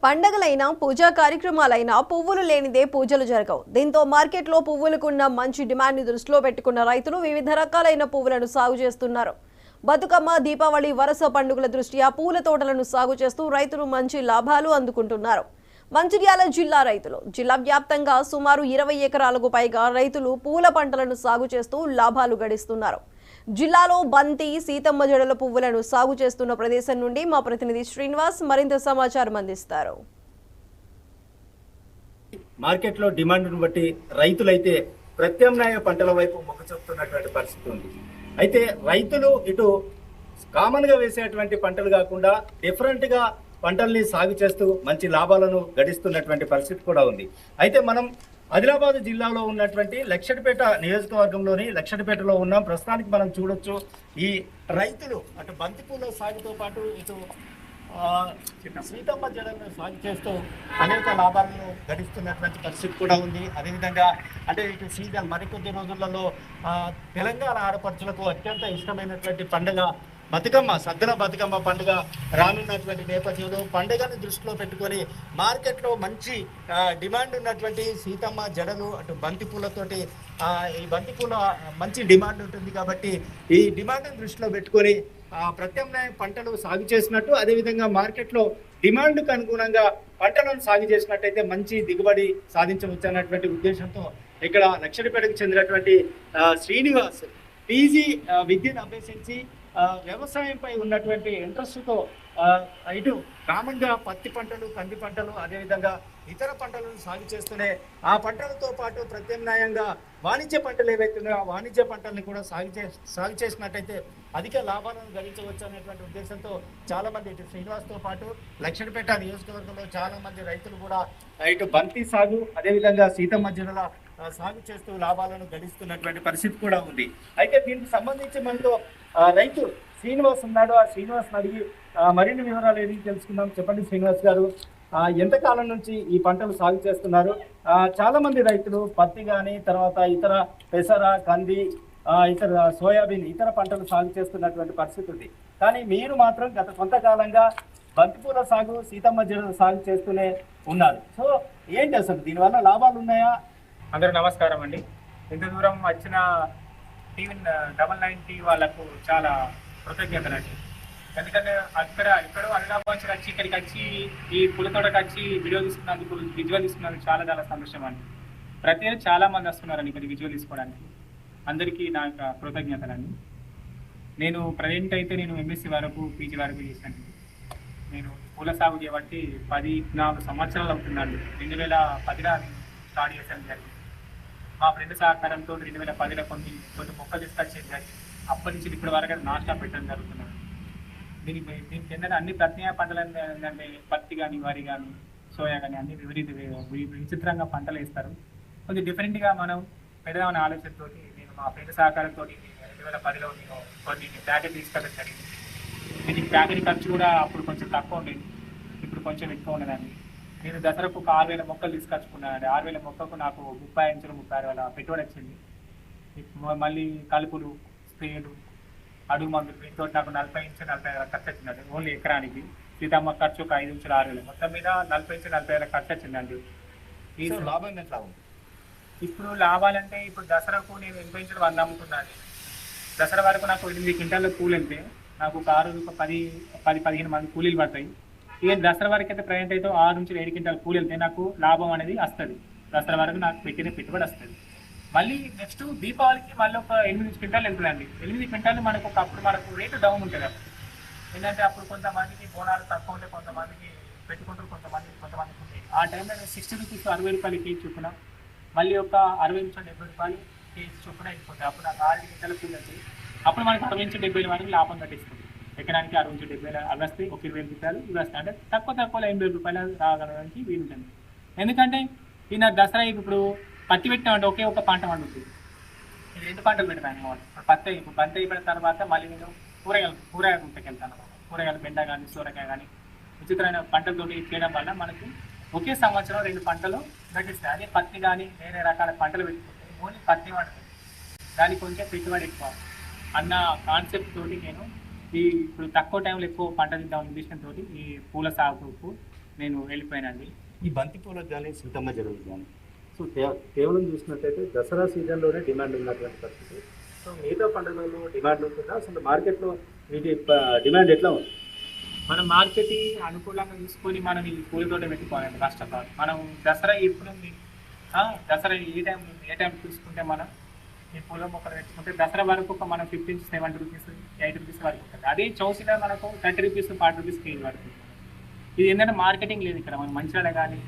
పండగలైనా పూజా కార్యక్రమాలైనా పువ్వులు లేనిదే పూజలు జరగవు. దీంతో మార్కెట్లో పువ్వులకున్న మంచి డిమాండ్ని దృష్టిలో పెట్టుకున్న రైతులు వివిధ రకాలైన పువ్వులను సాగు చేస్తున్నారు. బతుకమ్మ, దీపావళి వరుస పండుగల దృష్ట్యా పూల తోటలను సాగు చేస్తూ రైతులు మంచి లాభాలు అందుకుంటున్నారు. మంచిర్యాల జిల్లా రైతులు జిల్లా వ్యాప్తంగా సుమారు 20 ఎకరాలకు పైగా రైతులు పూల పంటలను సాగు చేస్తూ లాభాలు గడిస్తున్నారు. జిల్లాలో బంతి, సీతమ్మ జడల పువ్వులను సాగు చేస్తున్న ప్రదేశం నుండి మా ప్రతినిధి శ్రీనివాస్ మరింత సమాచారం అందిస్తారు. మార్కెట్లో డిమాండ్ను బట్టి రైతులైతే ప్రత్యామ్నాయ పంటల వైపు మొగ్గు చూపుతున్నటువంటి పరిస్థితి ఉంది. అయితే రైతులు ఇటు కామన్గా వేసేటువంటి పంటలు కాకుండా డిఫరెంట్గా పంటల్ని సాగు చేస్తూ మంచి లాభాలను గడిస్తున్నటువంటి పరిస్థితి కూడా ఉంది. అయితే మనం ఆదిలాబాద్ జిల్లాలో ఉన్నటువంటి లక్షడిపేట నియోజకవర్గంలోని లక్షడిపేటలో ఉన్నాం. ప్రస్తుతానికి మనం చూడొచ్చు ఈ రైతులు అటు బంతిపూల సాగుతో పాటు ఇటు సీతమ్మ జడలను సాగు చేస్తూ అనేక లాభాలను గడిస్తున్నటువంటి పరిస్థితి కూడా ఉంది. అదేవిధంగా అంటే ఇటు సీజన్ మరికొద్ది రోజులలో తెలంగాణ ఆడపడుచులకు అత్యంత ఇష్టమైనటువంటి పండుగ బతుకమ్మ, సద్దుల బతుకమ్మ పండుగ రానున్నటువంటి నేపథ్యంలో పండుగను దృష్టిలో పెట్టుకొని మార్కెట్లో మంచి డిమాండ్ ఉన్నటువంటి సీతమ్మ జడలు అటు బంతిపూలతోటి ఈ బంతిపూల మంచి డిమాండ్ ఉంటుంది కాబట్టి ఈ డిమాండ్ని దృష్టిలో పెట్టుకొని ప్రత్యామ్నాయ పంటలు సాగు చేసినట్టు, అదేవిధంగా మార్కెట్లో డిమాండ్కు అనుగుణంగా పంటలను సాగు చేసినట్టయితే మంచి దిగుబడి సాధించవచ్చు అన్నటువంటి ఉద్దేశంతో ఇక్కడ లక్షడిపేటకు చెందినటువంటి శ్రీనివాస్ పీజీ విద్యను అభ్యసించి వ్యవసాయంపై ఉన్నటువంటి ఇంట్రెస్ట్తో ఇటు కామన్గా పత్తి పంటలు, కంది పంటలు, అదేవిధంగా ఇతర పంటలను సాగు చేస్తూనే ఆ పంటలతో పాటు ప్రత్యామ్నాయంగా వాణిజ్య పంటలు ఏవైతున్నాయో ఆ వాణిజ్య పంటల్ని కూడా సాగు చేసినట్టయితే అధిక లాభాలను గడించవచ్చు అనేటువంటి ఉద్దేశంతో చాలా మంది ఇటు శ్రీనివాస్తో పాటు లక్షడిపేట నియోజకవర్గంలో చాలా మంది రైతులు కూడా ఇటు బంతి సాగు, అదేవిధంగా సీతమ్మ జడల సాగు చేస్తూ లాభాలను గడిస్తున్నటువంటి పరిస్థితి కూడా ఉంది. అయితే దీనికి సంబంధించి మనతో రైతు శ్రీనివాస్ ఉన్నాడు. ఆ శ్రీనివాస్ అడిగి మరిన్ని వివరాలు ఏది తెలుసుకుందాం. చెప్పండి శ్రీనివాస్ గారు, ఎంతకాలం నుంచి ఈ పంటలు సాగు చేస్తున్నారు? చాలా మంది రైతులు పత్తి కానీ, తర్వాత ఇతర పెసర, కంది, ఇతర సోయాబీన్, ఇతర పంటలు సాగు చేస్తున్నటువంటి పరిస్థితి ఉంది. కానీ మీరు మాత్రం గత కొంతకాలంగా బంతిపూల సాగు, సీతమ్మ జడల సాగు చేస్తూనే ఉన్నారు. సో ఏంటి అసలు దీనివల్ల లాభాలు ఉన్నాయా? అందరూ నమస్కారం అండి. ఇంత దూరం వచ్చిన టీవీ 990 వాళ్ళకు చాలా కృతజ్ఞతలు అండి. ఎందుకంటే ఇక్కడో ఆదిలాబాద్ వచ్చి ఇక్కడికి వచ్చి ఈ పులితోటకి వచ్చి వీడియో తీసుకున్నందుకు, విజువల్ తీసుకున్నందుకు చాలా సంతోషం అండి. ప్రతి చాలా మంది వస్తున్నారండి ఇక్కడ విజువల్ తీసుకోవడానికి. అందరికీ నా కృతజ్ఞతలు అండి. నేను ప్రజెంట్ అయితే నేను ఎంఎస్సీ వరకు, పీజీ వరకు చేశాను. నేను పూల సాగు చేయబట్టి 14 సంవత్సరాలు అవుతుందండి. 2010లో స్టార్ట్ చేశాను జరిగింది. మా ఫ్రెండ్ సహకారంతో 2010లో కొన్ని మొక్కలు తీసుకొచ్చేది జరిగింది. అప్పటి నుంచి ఇప్పటి వరకు నాన్ స్టాప్ పెట్టడం జరుగుతున్నాను. దీనికి ఏంటంటే అన్ని ప్రత్యేక పంటలు ఏంటంటే పత్తి కానీ, వరి కానీ, సోయా కానీ అన్ని విచిత్రంగా పంటలు వేస్తారు. కొంచెం డిఫరెంట్గా మనం పెడదామనే ఆలోచనతో నేను మా ఫ్రెండ్ సహకారంతో 2010లో నేను కొన్ని ప్యాకెట్ తీసుకోవడం జరిగింది. దీనికి ప్యాకెట్ ఖర్చు కూడా అప్పుడు కొంచెం తక్కువ ఉండేది, ఇప్పుడు కొంచెం ఎక్కువ ఉన్నదండి. నేను దసరాకు 6,000 మొక్కలు తీసుకొచ్చుకున్నానండి. 6,000 మొక్కకు నాకు 35,000 పెట్టుబడి వచ్చింది. మళ్ళీ కలుపులు, స్ప్రేలు, అడుగు మందులు, వీటితో నాకు 40,000 ఖర్చు వచ్చిందండి. ఓన్లీ ఎకరానికి. సీతమ్మ ఖర్చు ఒక 5,000-6,000, మొత్తం మీద 40,000 ఖర్చు వచ్చిందండి. ఈ లాభం ఎట్లా ఉంది? ఇప్పుడు లాభాలంటే ఇప్పుడు దసరాకు నేను 80,000 అమ్ముకున్నాను. దసరా వరకు నాకు 8 క్వింటాల కూలి వెళ్తే నాకు ఒక 10-15 మంది కూలీలు పడతాయి. ఇక దసరా వరకు అయితే ప్రజెంట్ అయితే 6 నుంచి 7 క్వింటాల కూలి వెళ్తే నాకు లాభం అనేది వస్తుంది. దసరా వరకు నాకు పెట్టిన పెట్టుబడి వస్తుంది. మళ్ళీ నెక్స్ట్ దీపావళికి మళ్ళీ ఒక 8 క్వింటాలు వెళ్తుందండి. 8 క్వింటాలు మనకు అప్పుడు మనకు రేటు డౌన్ ఉంటుంది అప్పుడు. ఏంటంటే అప్పుడు కొంతమందికి బోనాలు తక్కువ ఉంటే కొంతమందికి పెట్టుకుంటారు, కొంతమందికి ఉంటాయి. ఆ టైంలో నేను 60 రూపీస్ 60 రూపాయలు కేజీ చొప్పున, మళ్ళీ ఒక 60 నుంచి 70 రూపాయలు కేజీ చొప్పున వెళ్ళిపోతాయి. అప్పుడు నాకు 6 క్వింటాల కూలి వెళ్తాయి. అప్పుడు మనకి 60 నుంచి 70 వరకు లాభం కట్టిస్తుంది. ఎకరానికి 60 నుంచి 70 అవి వస్తాయి. ఒక 20 రూపాయలు ఇవి వస్తాయి. అంటే తక్కువలో 80 రూపాయలు రాగలడానికి వీలుంటుంది. ఎందుకంటే ఈ నా దసరా ఇప్పుడు పత్తి పెట్టినామంటే ఒకే ఒక పంట పండుతుంది. ఇది 2 పంటలు పెడతాను. ఇప్పుడు బంతి అయిపోయిన తర్వాత మళ్ళీ నేను కూరగాయల గుంటకి వెళ్తాను. కూరగాయలు, బెండ కానీ, సూరకాయ కానీ విచిత్రమైన పంటలతోటి చేయడం వల్ల మనకి ఒకే సంవత్సరం 2 పంటలు గడిస్తాయి. అదే పత్తి కానీ వేరే రకాల పంటలు పెట్టుకుంటే ఓన్లీ పత్తి పండుతుంది. దానికి కొంచెం పెట్టుబడి ఎక్కువ అన్న కాన్సెప్ట్ తోటి నేను ఇప్పుడు తక్కువ టైంలో ఎక్కువ పంట తిందాం ఉద్దేశంతో ఈ పూల సాగుకు నేను వెళ్ళిపోయానండి. ఈ బంతి పూలకు కానీ సీతమ్మ జరుగులు కానీ సో కేవలం చూసినట్టయితే దసరా సీజన్లోనే డిమాండ్ ఉన్నటువంటి పరిస్థితి. సో మిగతా పండుగలలో డిమాండ్ ఉంటుందా? అసలు మార్కెట్లో వీటి డిమాండ్ ఎట్లా ఉంది? మనం మార్కెటింగ్ అనుకూలంగా చూసుకొని మనం ఈ పూల తోట పెట్టుకోవాలండి. ఫస్ట్ ఆఫ్ ఆల్ మనం దసరా ఎప్పుడు ఉంది, దసరా ఏ టైం చూసుకుంటే మనం ఈ పూల మొక్కలు పెట్టుకుంటే దసరా వరకు ఒక మనం 50 to 70 రూపీస్ 8 రూపీస్ వరకు ఉంటుంది. అదే చౌసిలో మనకు 30 రూపీస్ 40 రూపీస్ కేజీ వరకు ఉంటుంది. ఇది ఏంటంటే మార్కెటింగ్ లేదు ఇక్కడ. మనం మంచిర్యాల కానీ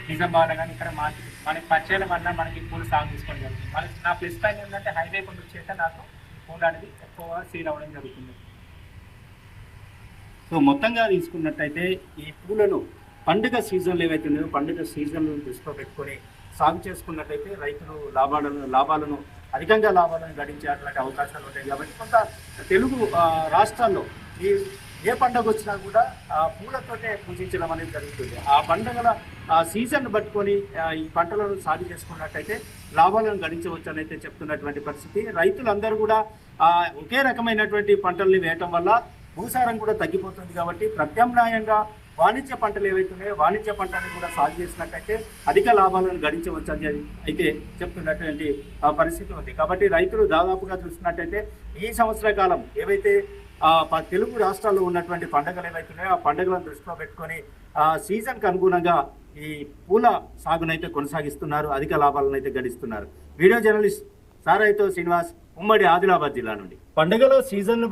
నిజామాబాద్ కానీ ఇక్కడ మార్కెటింగ్ మనకి పరిచయాల వల్ల మనకి పూలు సాగు తీసుకోవడం జరుగుతుంది. మనకి నా ప్లస్ పాయింట్ ఏంటంటే హైవే కొంచెం వచ్చేస్తే నాకు పూలు అనేది ఎక్కువగా సేల్ అవ్వడం జరుగుతుంది. సో మొత్తంగా తీసుకున్నట్టయితే ఈ పూలను పండుగ సీజన్లు ఏవైతే ఉన్నాయో పండుగ సీజన్లు దృష్టిలో పెట్టుకొని సాగు చేసుకున్నట్టయితే రైతులు లాభాలను అధికంగా లాభాలను గడించేటువంటి అవకాశాలు ఉంటాయి. కాబట్టి కొంత తెలుగు రాష్ట్రాల్లో ఈ ఏ పండుగ వచ్చినా కూడా పూలతోటే పూజించడం అనేది జరుగుతుంది. ఆ పండుగల సీజన్ పట్టుకొని ఈ పంటలను సాగు చేసుకున్నట్టయితే లాభాలను గడించవచ్చు అని అయితే చెప్తున్నటువంటి పరిస్థితి. రైతులందరూ కూడా ఒకే రకమైనటువంటి పంటల్ని వేయటం వల్ల భూసారం కూడా తగ్గిపోతుంది. కాబట్టి ప్రత్యామ్నాయంగా వాణిజ్య పంటలు ఏవైతున్నాయో వాణిజ్య పంటని కూడా సాగు చేసినట్టయితే అధిక లాభాలను గడించవచ్చు అని అయితే చెప్తున్నటువంటి పరిస్థితి ఉంది. కాబట్టి రైతులు దాదాపుగా చూసినట్టయితే ఈ సంవత్సర కాలం ఏవైతే తెలుగు రాష్ట్రాల్లో ఉన్నటువంటి పండుగలు ఏవైతున్నాయో ఆ పండుగలను దృష్టిలో పెట్టుకొని సీజన్కి అనుగుణంగా ఈ పూల సాగునైతే కొనసాగిస్తున్నారు, అధిక లాభాలను అయితే గడిస్తున్నారు. వీడియో జర్నలిస్ట్ సారాయితో శ్రీనివాస్, ఉమ్మడి ఆదిలాబాద్ జిల్లా నుండి. పండుగలో సీజన్